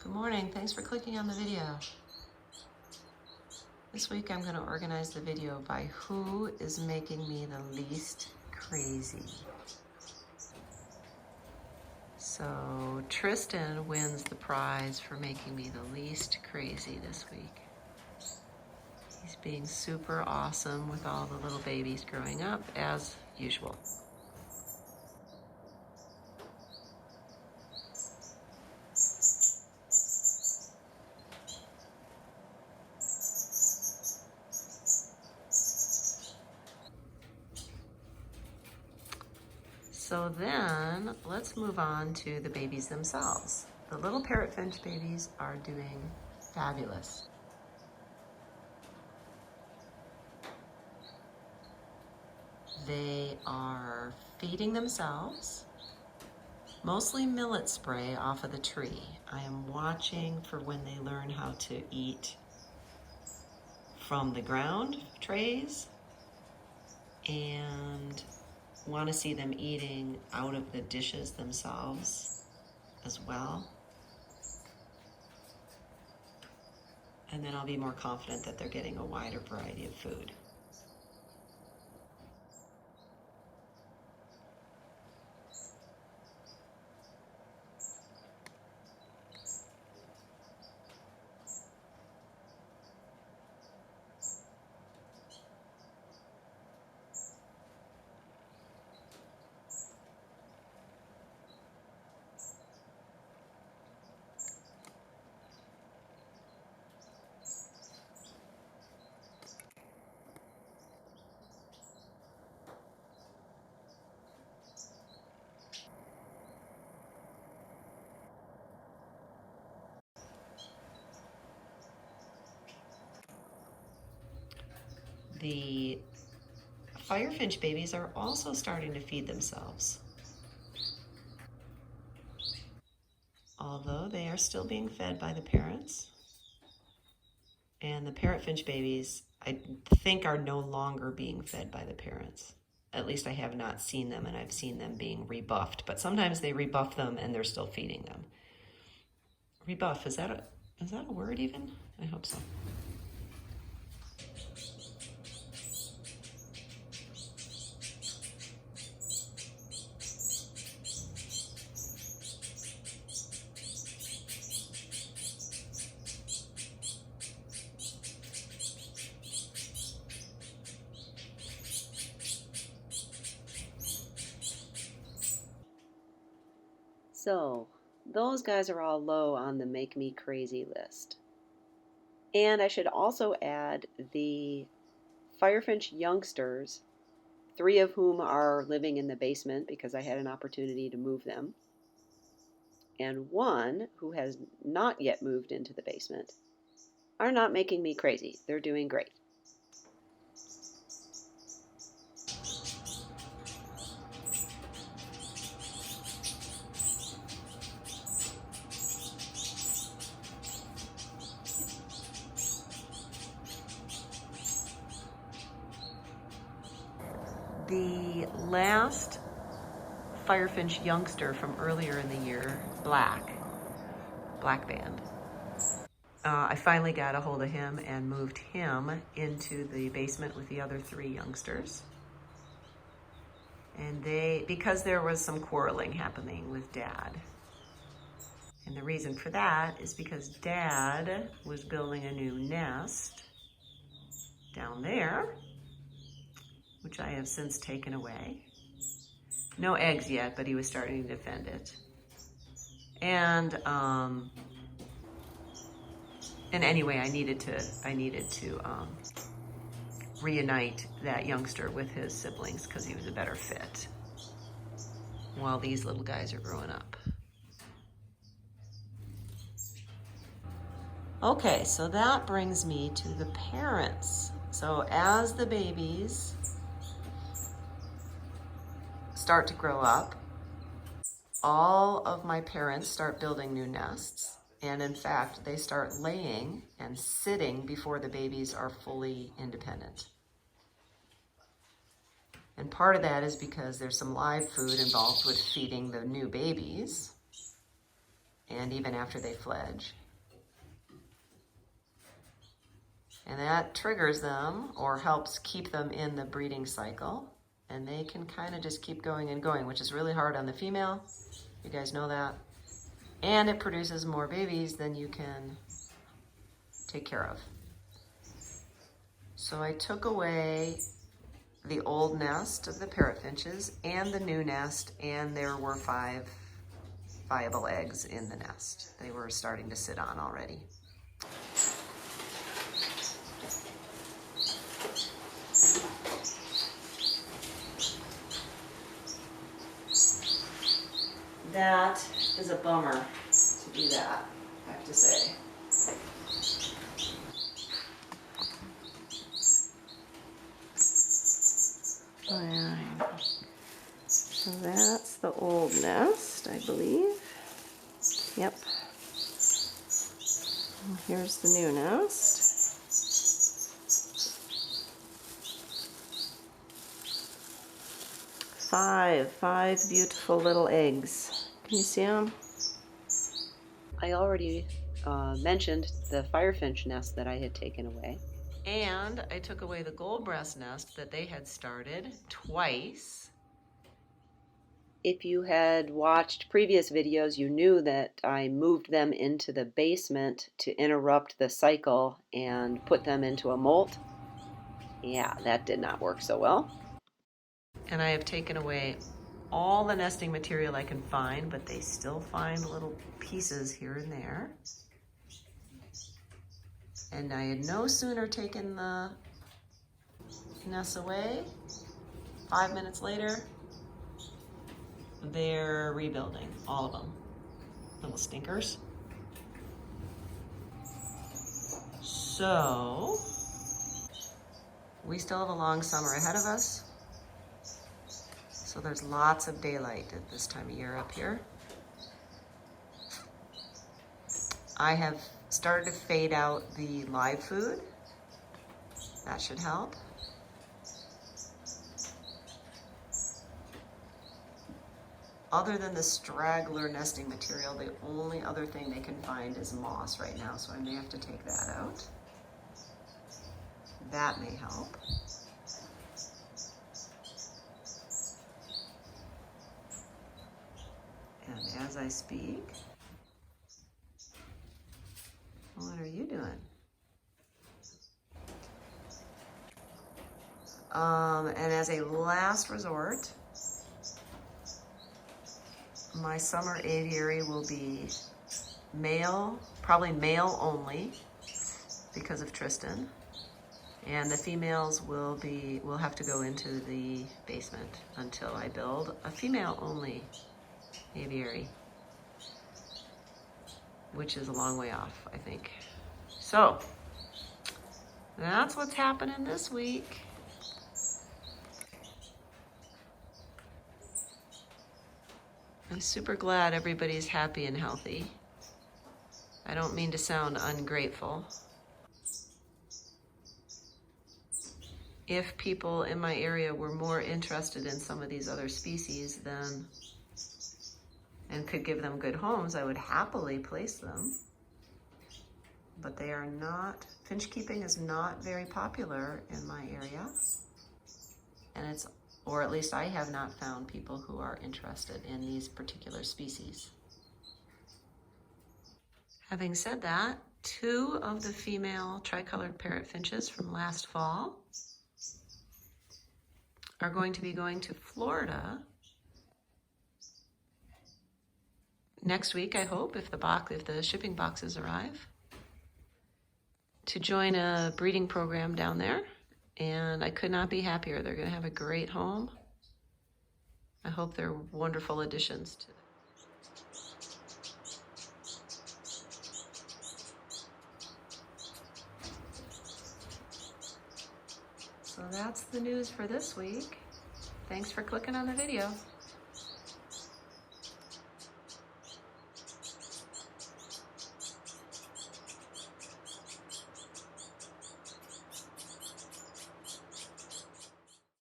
Good morning. Thanks for clicking on the video. This week I'm going to organize the video by who is making me the least crazy. So Tristan wins the prize for making me the least crazy this week. He's being super awesome with all the little babies growing up as usual. So then let's move on to the babies themselves. The little parrot finch babies are doing fabulous. They are feeding themselves, mostly millet spray off of the tree. I am watching for when they learn how to eat from the ground trays and want to see them eating out of the dishes themselves as well. And then I'll be more confident that they're getting a wider variety of food. The firefinch babies are also starting to feed themselves, although they are still being fed by the parents. And the parrotfinch babies, I think, are no longer being fed by the parents. At least I have not seen them, and I've seen them being rebuffed. But sometimes they rebuff them and they're still feeding them. Rebuff, is that a word even? I hope so. So, those guys are all low on the make me crazy list. And I should also add the firefinch youngsters, 3 of whom are living in the basement because I had an opportunity to move them, and 1 who has not yet moved into the basement, are not making me crazy. They're doing great. The last firefinch youngster from earlier in the year, Black Band, I finally got a hold of him and moved him into the basement with the other 3 youngsters. And because there was some quarreling happening with Dad. And the reason for that is because Dad was building a new nest down there, which I have since taken away. No eggs yet, but he was starting to defend it. And anyway, I needed to reunite that youngster with his siblings because he was a better fit while these little guys are growing up. Okay, so that brings me to the parents. So as the babies start to grow up, all of my parents start building new nests. And in fact, they start laying and sitting before the babies are fully independent. And part of that is because there's some live food involved with feeding the new babies. and even after they fledge. And that triggers them or helps keep them in the breeding cycle. And they can kind of just keep going and going, which is really hard on the female. You guys know that. And it produces more babies than you can take care of. So I took away the old nest of the parrot finches and the new nest, and there were 5 viable eggs in the nest. They were starting to sit on already. That is a bummer to do that, I have to say. So that's the old nest, I believe. Yep. Here's the new nest. 5 beautiful little eggs. Can you see them? I already mentioned the firefinch nest that I had taken away. And I took away the gold breast nest that they had started twice. If you had watched previous videos, you knew that I moved them into the basement to interrupt the cycle and put them into a molt. Yeah, that did not work so well. And I have taken away all the nesting material I can find, but they still find little pieces here and there. And I had no sooner taken the nests away, 5 minutes later, they're rebuilding, all of them. Little stinkers. So, we still have a long summer ahead of us. So there's lots of daylight at this time of year up here. I have started to fade out the live food. That should help. Other than the straggler nesting material, the only other thing they can find is moss right now, so I may have to take that out. That may help. And as I speak, what are you doing? And as a last resort, my summer aviary will be male, probably male only because of Tristan. And the females will have to go into the basement until I build a female only aviary, which is a long way off, I think. So that's what's happening this week. I'm super glad everybody's happy and healthy. I don't mean to sound ungrateful. If people in my area were more interested in some of these other species and could give them good homes, I would happily place them. But they are not, finch keeping is not very popular in my area. And or at least I have not found people who are interested in these particular species. Having said that, 2 of the female tricolored parrot finches from last fall are going to be going to Florida next week, I hope, if the shipping boxes arrive, to join a breeding program down there. And I could not be happier. They're going to have a great home. I hope they're wonderful additions to So that's the news for this week. Thanks for clicking on the video.